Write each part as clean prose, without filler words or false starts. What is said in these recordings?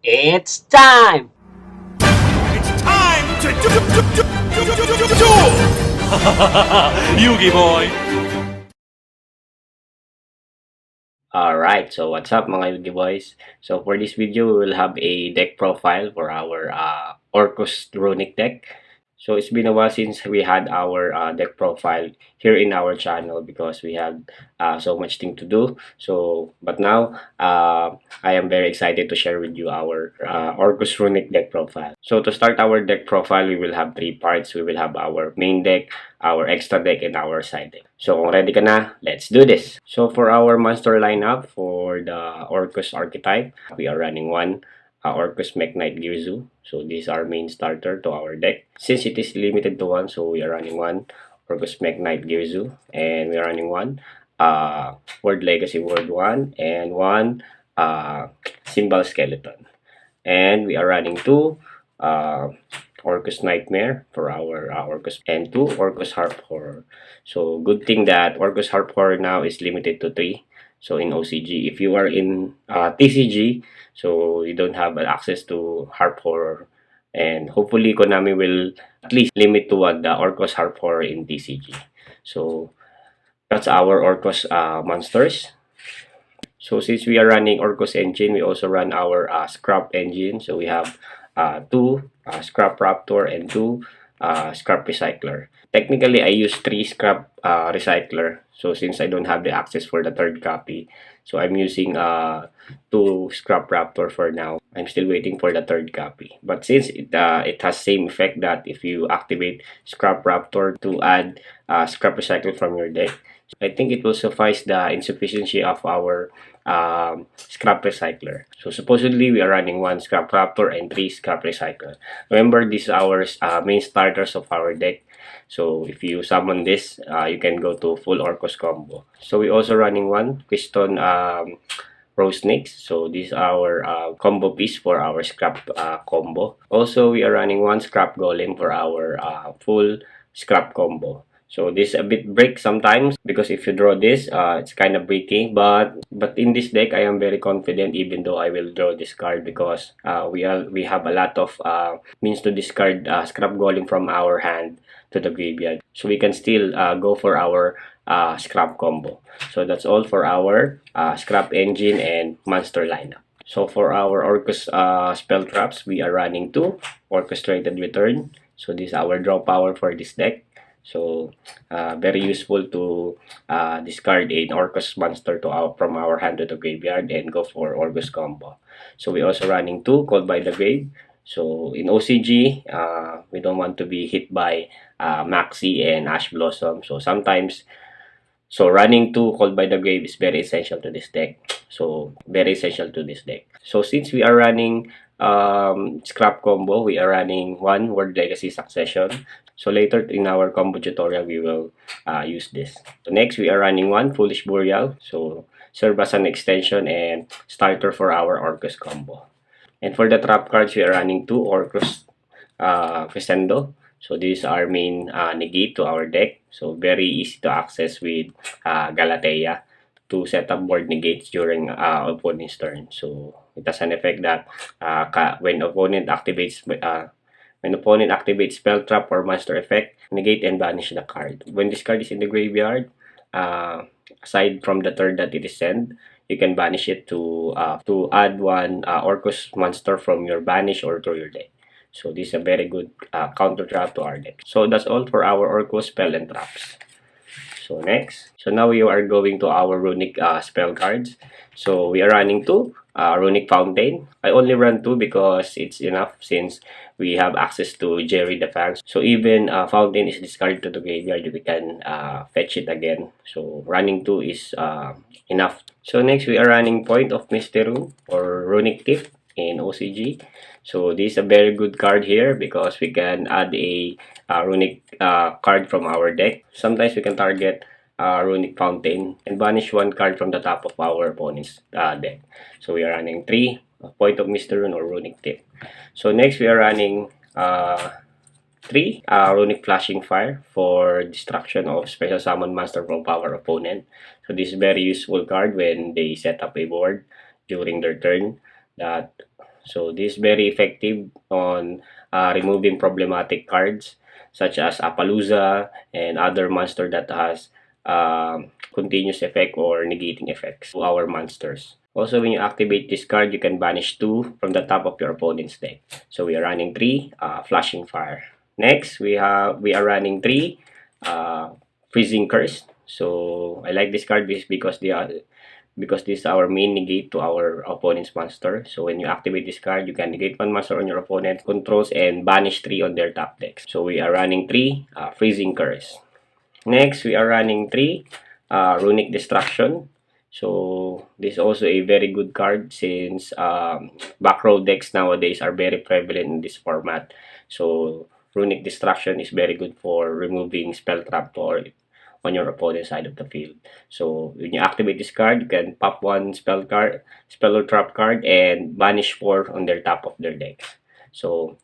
It's time! It's time to duel! Yugi boy! Alright, so what's up mga Yugi boys? So for this video, we will have a deck profile for our Orcust Runick deck. So it's been a while since we had our deck profile here in our channel because we had so much thing to do. So but now I am very excited to share with you our Orcust Runick deck profile. So to start our deck profile, we will have three parts. We will have our main deck, our extra deck, and our side deck. So kung ready ka na, let's do this! So for our monster lineup for the Orcust archetype, we are running one Orcust Mech Knight Girzu. So this is our main starter to our deck. Since it is limited to one, so we are running one Orcust Mech Knight Girzu, and we are running one World Legacy World 1 and one Symbol Skeleton. And we are running two Orcust Nightmare for our Orcust, and two Orcust Harp Horror. So good thing that Orcust Harp Horror now is limited to 3. So in OCG, if you are in TCG, so you don't have access to Harp Horror, and hopefully Konami will at least limit to one the Orcust Harp Horror in TCG. So that's our Orcust monsters. So since we are running Orcust engine, we also run our Scrap engine. So we have two Scrap Raptor and two Scrap Recycler. Technically, I use 3 Scrap Recycler. So since I don't have the access for the third copy, so I'm using 2 Scrap Raptor for now. I'm still waiting for the third copy. But since it has same effect that if you activate Scrap Raptor to add Scrap Recycle from your deck, I think it will suffice the insufficiency of our scrap recycler. So supposedly we are running 1 scrap raptor and 3 scrap recycler. Remember, these are our main starters of our deck. So if you summon this, you can go to full Orcust combo. So we also running 1 piston rose snakes. So this is our combo piece for our scrap combo. Also, we are running 1 scrap golem for our full scrap combo. So this a bit break sometimes because if you draw this, it's kind of breaking. But in this deck, I am very confident even though I will draw this card because we have a lot of means to discard scrap golem from our hand to the graveyard. So we can still go for our scrap combo. So that's all for our scrap engine and monster lineup. So for our Orcust spell traps, we are running 2 orchestrated return. So this is our draw power for this deck. So very useful to discard an Orcust monster from our hand to the graveyard and go for Orcust combo. So we also running 2 Called by the Grave. So in OCG, we don't want to be hit by Maxi and Ash Blossom. So sometimes, running 2 Called by the Grave is very essential to this deck. So very essential to this deck. So since we are running scrap combo, we are running 1 World Legacy Succession. So later in our combo tutorial, we will use this. So next, we are running 1 Foolish Burial. So serve as an extension and starter for our Orcust combo. And for the trap cards, we are running 2 Orcust Crescendo. So these are main negate to our deck. So very easy to access with Galatea to set up board negates during opponent's turn. So it has an effect that when opponent activates spell trap or monster effect, negate and banish the card. When this card is in the graveyard, aside from the turn that it is sent, you can banish it to add 1 Orcust monster from your banish or through your deck. So this is a very good counter trap to our deck. So that's all for our Orcust spell and traps. So next, so now we are going to our runic spell cards. So we are running 2 Runick Fountain. I only run 2 because it's enough since we have access to Jerry the Fangs. So even Fountain is discarded to the graveyard, we can fetch it again. So running 2 is enough. So next, we are running Point of Mystery or Runick Tip in OCG. So this is a very good card here because we can add a Runick card from our deck. Sometimes we can target Runick Fountain and banish 1 card from the top of our opponent's deck. So we are running 3 Point of Mystery or Runick Tip. So next, we are running 3 Runick Flashing Fire for destruction of special summon monster from our opponent. So this is very useful card when they set up a board during their turn that So this is very effective on removing problematic cards such as Appaloosa and other monster that has continuous effect or negating effects to our monsters. Also, when you activate this card, you can banish 2 from the top of your opponent's deck. So we are running 3 Flashing Fire. Next, we are running 3 Freezing Curse. So I like this card because this is our main negate to our opponent's monster. So when you activate this card, you can negate 1 monster on your opponent controls and banish 3 on their top decks. So we are running 3 Freezing Curse. Next, we are running 3 Runick Destruction. So this is also a very good card since back row decks nowadays are very prevalent in this format. So Runick Destruction is very good for removing spell trap or on your opponent's side of the field. So when you activate this card, you can pop 1 spell or trap card and banish 4 on their top of their deck. So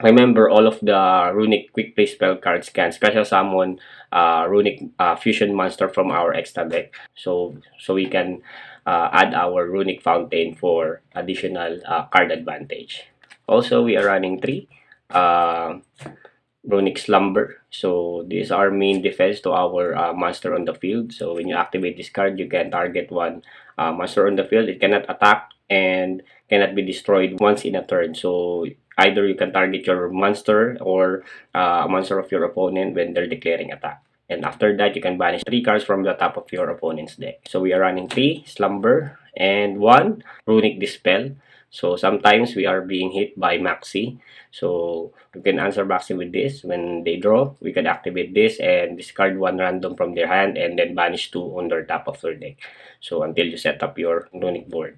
remember, all of the Runick quick play spell cards can special summon Runick fusion monster from our extra deck. So we can add our Runick Fountain for additional card advantage. Also, we are running 3 Runick Slumber. So this is our main defense to our monster on the field. So when you activate this card, you can target 1 monster on the field. It cannot attack and cannot be destroyed once in a turn. So either you can target your monster or a monster of your opponent when they're declaring attack. And after that, you can banish 3 cards from the top of your opponent's deck. So we are running 3 Slumber and 1 Runick Dispel. So sometimes we are being hit by Maxi. So you can answer Maxi with this. When they draw, we can activate this and discard 1 random from their hand and then banish 2 on their top of their deck. So until you set up your Runick board.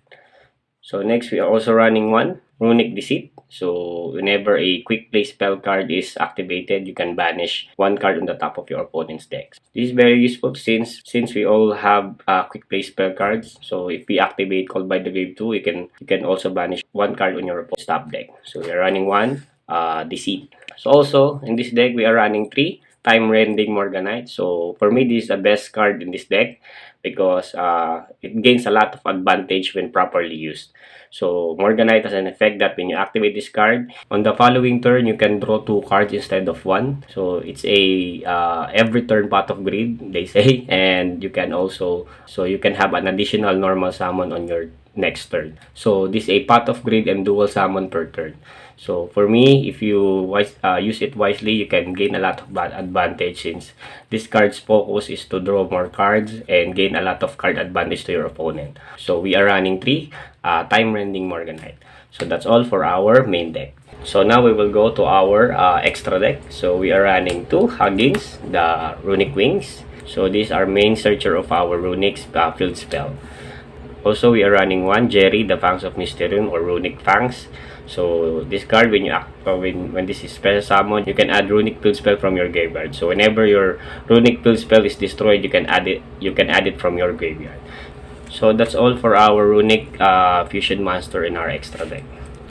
So next, we are also running 1 Runick Deceit. So whenever a quick play spell card is activated, you can banish 1 card on the top of your opponent's decks. This is very useful since we all have quick play spell cards. So if we activate Called by the Grave 2, you can also banish 1 card on your opponent's top deck. So we are running 1 Deceit. So also in this deck, we are running 3 Time Rending Morganite. So for me, this is the best card in this deck because it gains a lot of advantage when properly used. So Morganite has an effect that when you activate this card, on the following turn, you can draw 2 cards instead of 1. So it's a every turn pot of greed, they say, and you can also you can have an additional normal summon on your next turn. So this is a pot of greed and dual summon per turn. So for me, if you use it wisely, you can gain a lot of advantage since this card's focus is to draw more cards and gain a lot of card advantage to your opponent. So we are running 3 Time Rending Morganite. So that's all for our main deck. So now we will go to our extra deck. So we are running 2 Huggins, the Runick Wings. So this is our main searcher of our Runick's field spell. Also, we are running 1 Jerry, the Fangs of Mysterium or Runick Fangs. So this card, when this is special summon, you can add Runick field spell from your graveyard. So whenever your Runick field spell is destroyed, you can add it from your graveyard. So that's all for our Runick fusion monster in our extra deck.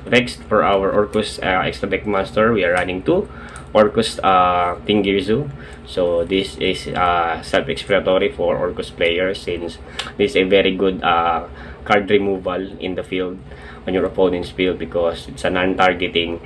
Next, for our Orcust extra deck monster, we are running 2 Orcust Tingirzu. So this is self-explanatory for Orcust players since this is a very good card removal in the field on your opponent's field because it's a non-targeting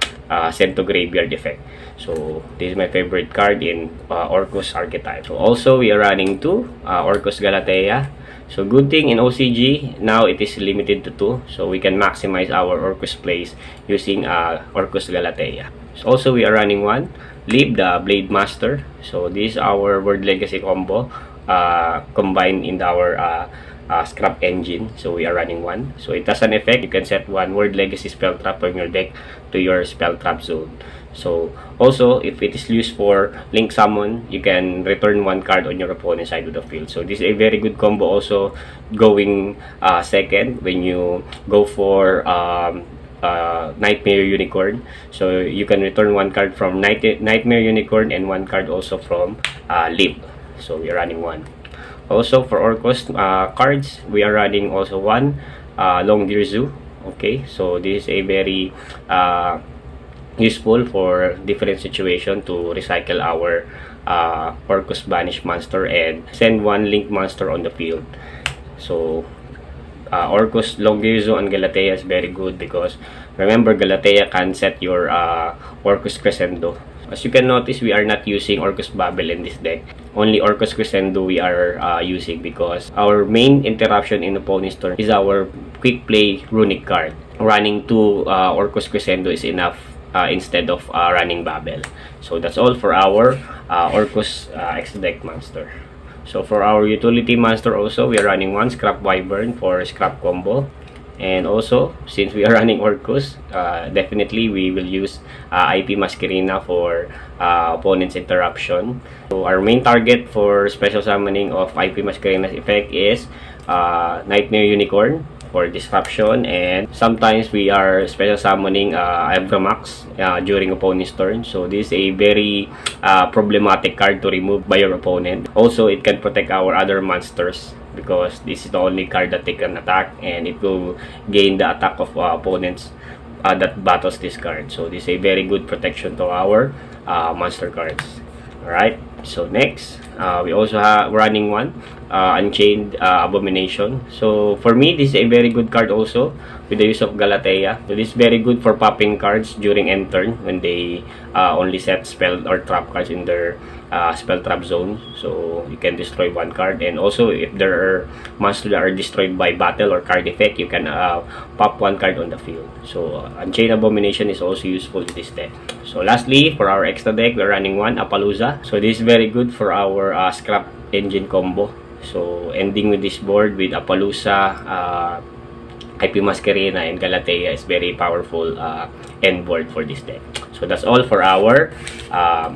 send to graveyard effect. So this is my favorite card in Orcust archetype. So also we are running 2 Orcust Galatea. So good thing in OCG, now it is limited to 2. So we can maximize our Orcust plays using Orcust Galatea. So also we are running 1 Leave the Blade Master. So this is our Word Legacy combo combined in our Scrap Engine. So we are running 1. So it has an effect. You can set 1 Word Legacy spell trap from your deck to your spell trap zone. So also, if it is used for Link Summon, you can return 1 card on your opponent's side of the field. So this is a very good combo also going second when you go for Nightmare Unicorn. So you can return 1 card from Nightmare Unicorn and 1 card also from Leap. So we are running 1. Also for Orcust cards, we are running also 1 Longgear Zoo. Okay, so this is a very useful for different situation to recycle our Orcust Banish monster and send 1 Link monster on the field. So Orcust Longgear Zoo and Galatea is very good because Remember, Galatea can set your Orcust Crescendo. As you can notice, we are not using Orcust Babel in this deck. Only Orcust Crescendo we are using because our main interruption in opponent's turn is our quick play Runick card. Running 2 Orcust Crescendo is enough instead of running Babel. So that's all for our Orcust X deck monster. So for our utility monster also, we are running 1 Scrap Wyvern for scrap combo. And also, since we are running Orcust, definitely we will use IP Masquerina for opponent's interruption. So our main target for special summoning of IP Masquerina's effect is Nightmare Unicorn for disruption, and sometimes we are special summoning Avramax during opponent's turn. So this is a very problematic card to remove by your opponent. Also, it can protect our other monsters because this is the only card that they can attack, and it will gain the attack of opponents that battles this card. So this is a very good protection to our monster cards. Alright, so next, we also have running 1 Unchained Abomination. So for me, this is a very good card also with the use of Galatea. So this is very good for popping cards during end turn when they only set spell or trap cards in their spell trap zone. So you can destroy 1 card, and also if there are monsters that are destroyed by battle or card effect, you can pop 1 card on the field. So Unchained Abomination is also useful in this deck. So lastly, for our extra deck, we're running 1 Appaloosa. So this is very good for our scrap engine combo. So ending with this board with Appaloosa, IP Masquerina, and Galatea is very powerful end board for this deck. So that's all for our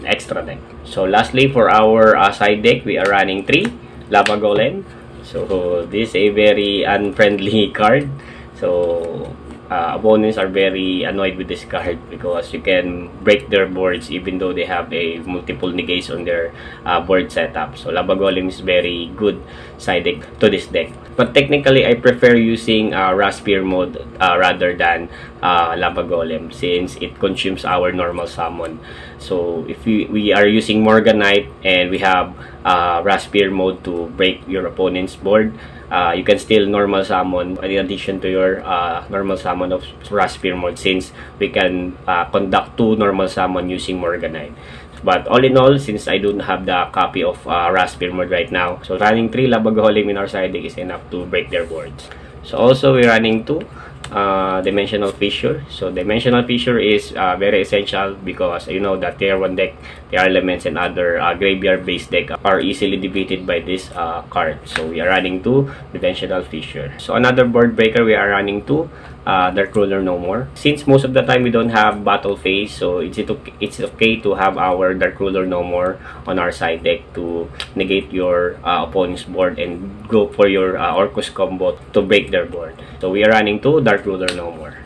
extra deck. So lastly, for our side deck, we are running 3 Lava Golem. So this is a very unfriendly card. So opponents are very annoyed with this card because you can break their boards even though they have a multiple negates on their board setup. So Lava Golem is very good side deck to this deck. But technically, I prefer using Raspier mode rather than Lava Golem since it consumes our normal summon. So if we are using Morganite and we have Raspier mode to break your opponent's board, you can still normal summon in addition to your normal summon of Raspier mode, since we can conduct 2 normal summon using Morganite. But all in all, since I don't have the copy of Raspier mode right now, so running 3 Lava Golem in our side deck is enough to break their boards. So also we're running 2 Dimensional Fissure. So Dimensional Fissure is very essential because you know that tier 1 deck, the elements and other graveyard based deck are easily defeated by this card. So we are running 2 Dimensional Fissure. So another board breaker, we are running 2 Dark Ruler No More. Since most of the time we don't have battle phase, so it's okay to have our Dark Ruler No More on our side deck to negate your opponent's board and go for your Orcust combo to break their board. So we are running 2 Dark Ruler No More.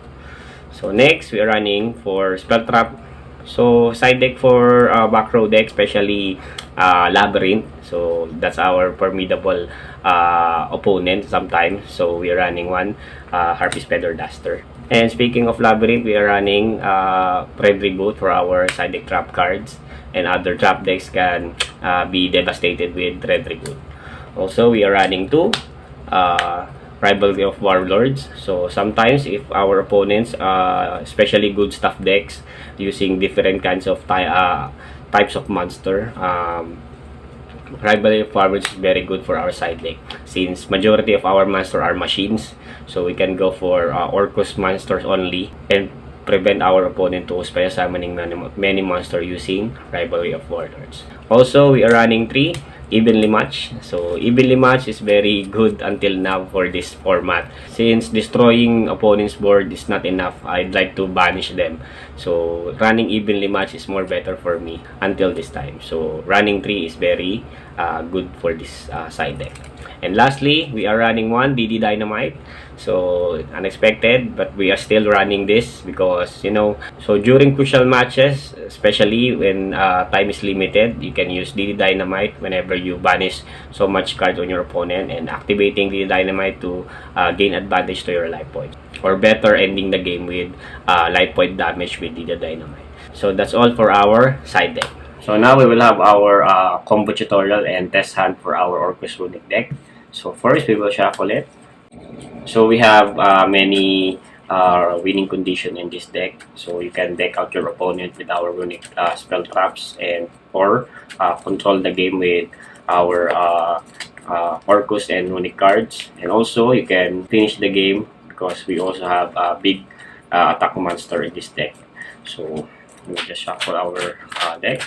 So next, we are running for Spell Trap. So side deck for back row deck, especially Labyrinth. So that's our formidable opponent sometimes. So we are running 1 Harpy's Feather Duster. And speaking of Labyrinth, we are running Red Reboot for our side deck trap cards. And other trap decks can be devastated with Red Reboot. Also, we are running 2 Rivalry of Warlords. So sometimes if our opponents, especially good stuff decks using different kinds of types of monster, Rivalry of Warlords is very good for our side deck since majority of our monsters are machines. So we can go for Orcust monsters only and prevent our opponent to special summoning many monsters using Rivalry of Warlords. Also, we are running 3 Evenly Match. So Evenly Match is very good until now for this format. Since destroying opponent's board is not enough, I'd like to banish them. So running Evenly Match is more better for me until this time. So running 3 is very good for this side deck. And lastly, we are running 1 DD Dynamite. So unexpected, but we are still running this because you know, so during crucial matches, especially when time is limited, you can use DD Dynamite whenever you banish so much cards on your opponent and activating DD Dynamite to gain advantage to your life points, or better ending the game with life point damage with DD Dynamite. So that's all for our side deck. So now we will have our combo tutorial and test hand for our Orcust Runick deck. So first we will shuffle it. So we have many winning condition in this deck. So you can deck out your opponent with our runic spell traps, and or control the game with our Orcust and Runick cards. And also you can finish the game because we also have a big attack monster in this deck. So we'll just shuffle our deck.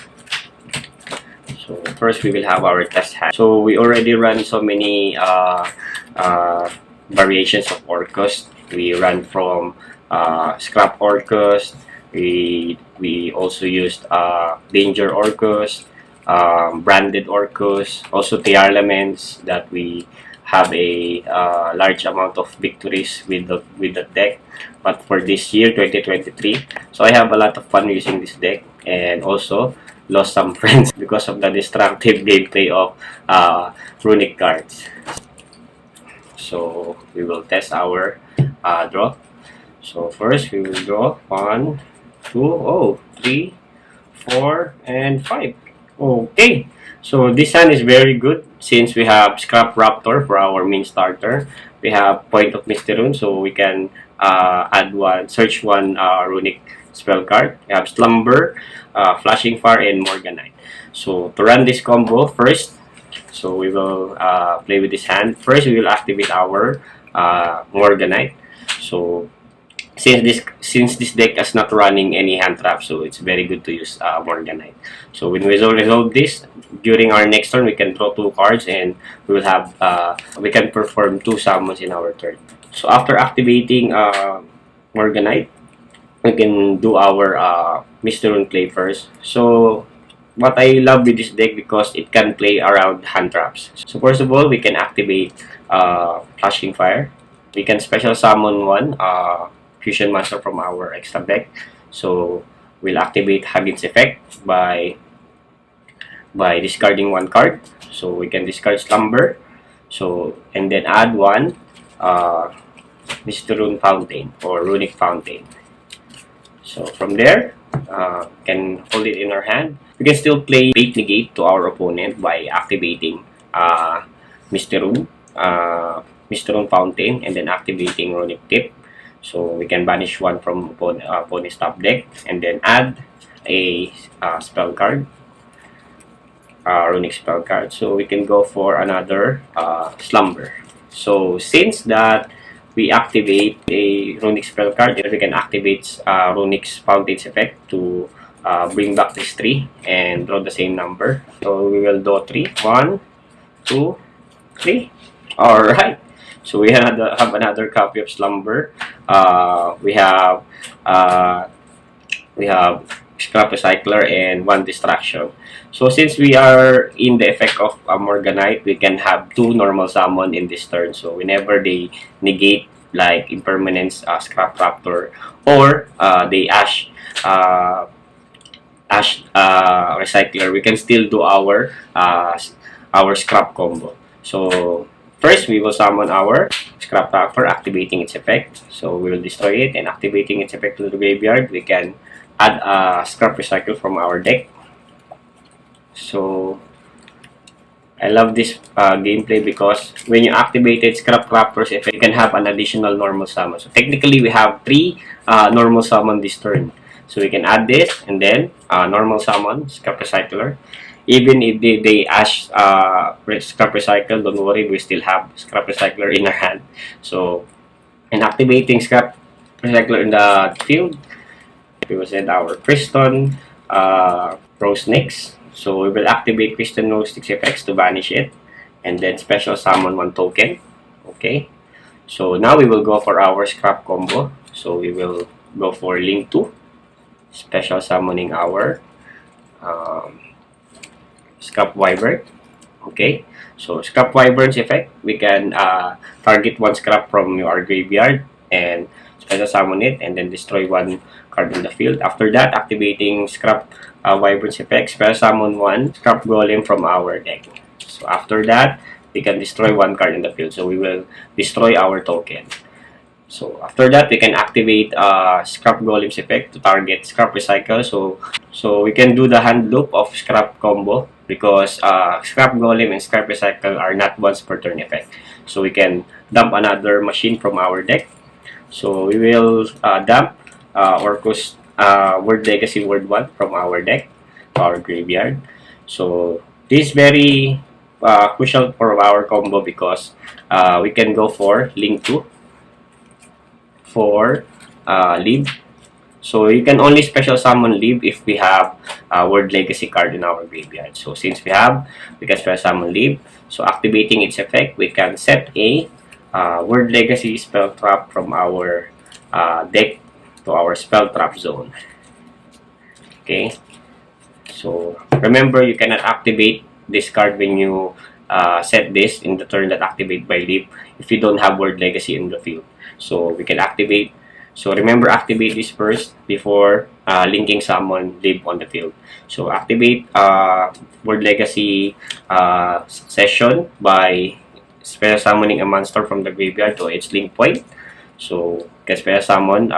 So first we will have our test hand. So we already run so many variations of Orcust. We run from Scrap Orcust. We also used Danger Orcust, Branded Orcust, also Elements that we have a large amount of victories with the deck. But for this year 2023, so I have a lot of fun using this deck, and also lost some friends because of the destructive gameplay of runic cards. So we will test our draw. So first we will draw 1, 2, 3, 4, and 5. Okay, so this hand is very good since we have Scrap Raptor for our main starter. We have Point of Mystery, so we can search one runic spell card. We have Slumber, Flashing Fire, and Morganite. So to run this combo first, so we will play with this hand. First, we will activate our Morganite. So since this deck is not running any hand trap, so it's very good to use Morganite. So when we resolve this, during our next turn, we can draw 2 cards, and we will have we can perform 2 summons in our turn. So after activating Morganite, we can do our Mystery play first. So what I love with this deck because it can play around hand traps. So first of all, we can activate Flashing Fire. We can special summon one Fusion Monster from our extra deck. So we'll activate Huggins effect by discarding 1 card. So we can discard Slumber. So and then add 1 Mystery Fountain or Runic Fountain. So from there, can hold it in our hand. We can still play Fate Negate to our opponent by activating Mystery Fountain and then activating Runic Tip. So we can banish 1 from opponent's top deck and then add a spell card, Runic spell card. So we can go for another Slumber. So since that we activate a Runic spell card, we can activate Runic Fountain's effect to bring back this 3 and draw the same number. So we will draw 3. 1, 2, 3. Alright. So we have another copy of Slumber. We have Scrap Recycler and 1 Distraction. So since we are in the effect of Morganite, we can have 2 normal summon in this turn. So whenever they negate like Impermanence, Scrap Raptor, or they Ash Recycler, we can still do our Scrap combo. So first, we will summon our Scrap Raptor, activating its effect. So we will destroy it, and activating its effect to the graveyard, we can add a Scrap Recycle from our deck. So I love this gameplay because when you activated Scrap Raptor's effect, you can have an additional normal summon. So technically, we have 3 normal summon this turn. So we can add this, and then normal summon, Scrap Recycler. Even if they Ash Scrap Recycle, don't worry, we still have Scrap Recycler in our hand. So, in activating Scrap Recycler in the field, we will send our Kristen Rose Nyx. So we will activate Kristen Rose Nyx effects to banish it, and then special summon 1 token. Okay. So now we will go for our Scrap combo. So we will go for Link 2, special summoning our Scrap Wyvern. Okay, so Scrap Wyvern's effect, we can target 1 scrap from your graveyard and special summon it, and then destroy 1 card in the field. After that, activating Scrap Wyvern's effect, special summon 1 Scrap Golem from our deck. So after that, we can destroy 1 card in the field. So we will destroy our token. So after that, we can activate Scrap Golem's effect to target Scrap Recycle. So we can do the hand loop of Scrap combo because Scrap Golem and Scrap Recycle are not once per turn effect. So we can dump another machine from our deck. So we will dump Orcust Word Legacy Word 1 from our deck to our graveyard. So this is very crucial for our combo because we can go for Link 2 for lead. So you can only special summon leave if we have Word Legacy card in our graveyard. So since we can special summon leave. So activating its effect, we can set a Word Legacy spell trap from our deck to our spell trap zone. Okay. So remember, you cannot activate this card when you set this in the turn that activate by leave if you don't have Word Legacy in the field. So we can activate. So remember, activate this first before linking summon leave on the field. So activate Word Legacy Succession by special summoning a monster from the graveyard to its link point. So can special summon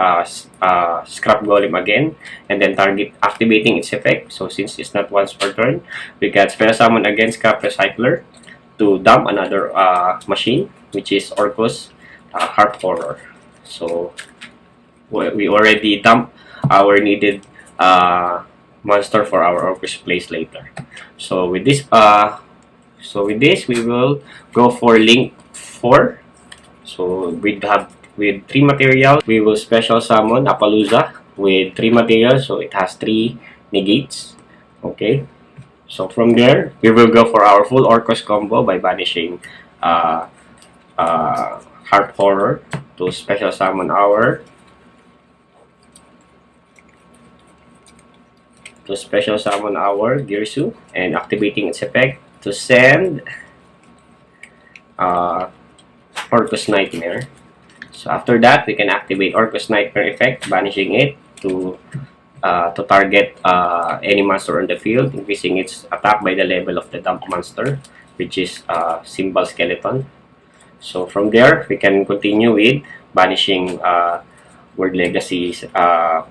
Scrap Golem again, and then target activating its effect. So since it's not once per turn, we can special summon again Scrap Recycler to dump another machine, which is Orcust Heart Horror. So we already dumped our needed monster for our Orcust place later. So with this, we will go for Link 4. So with 3 materials, we will special summon Appaloosa with 3 materials. So it has 3 negates. Okay. So from there, we will go for our full Orcust combo by banishing Heart Horror to special summon our Girsu and activating its effect to send Orcust Nightmare. So after that, we can activate Orcust Nightmare effect, banishing it to target any monster on the field, increasing its attack by the level of the dump monster, which is Symbol Skeleton. So from there, we can continue with banishing Word Legacy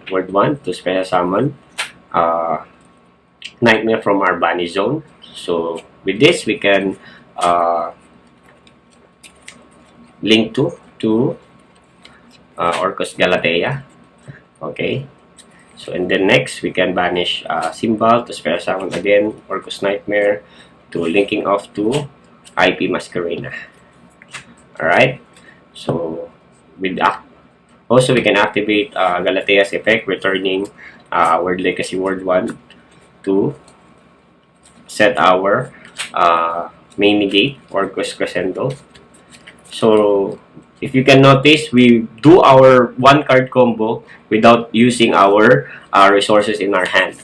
Word 1 to special summon Nightmare from our banish zone. So with this, we can link to Orcust Galatea. Okay. So and then next, we can banish Symbol to special summon again Orcust Nightmare to linking off to IP Masquerena. Alright. So with also we can activate Galatea's effect, returning Word Legacy Word 1 to set our main negate Orcust Crescendo. So if you can notice, we do our 1 card combo without using our resources in our hand.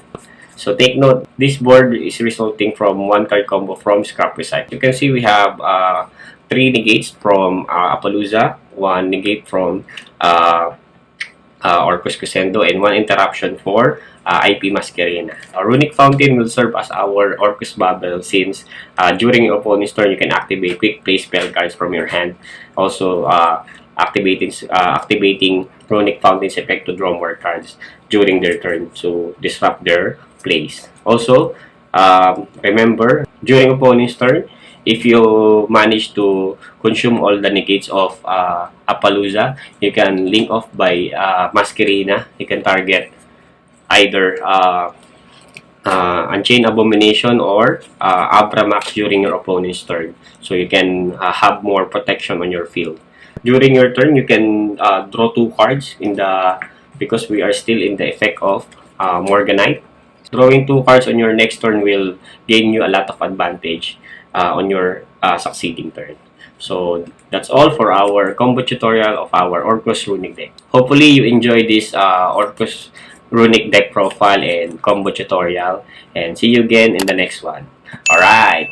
So take note, this board is resulting from 1 card combo from Scrap Recycle. You can see we have 3 negates from Appaloosa, 1 negate from Orcust Crescendo, and 1 interruption for IP Masquerena. Runick Fountain will serve as our Orcust Bubble since during your opponent's turn, you can activate quick play spell cards from your hand. Also, activating Runick Fountain's effect to draw more cards during their turn to disrupt their plays. Also, remember, during opponent's turn, if you manage to consume all the negates of Appaloosa, you can link off by Masquerena. You can target either Unchained Abomination or Abramax during your opponent's turn. So you can have more protection on your field. During your turn, you can draw 2 cards because we are still in the effect of Morganite. Drawing 2 cards on your next turn will gain you a lot of advantage on your succeeding turn. So that's all for our combo tutorial of our Orcust Runick deck. Hopefully you enjoy this Orcust Runick deck profile and combo tutorial, and see you again in the next one. Alright!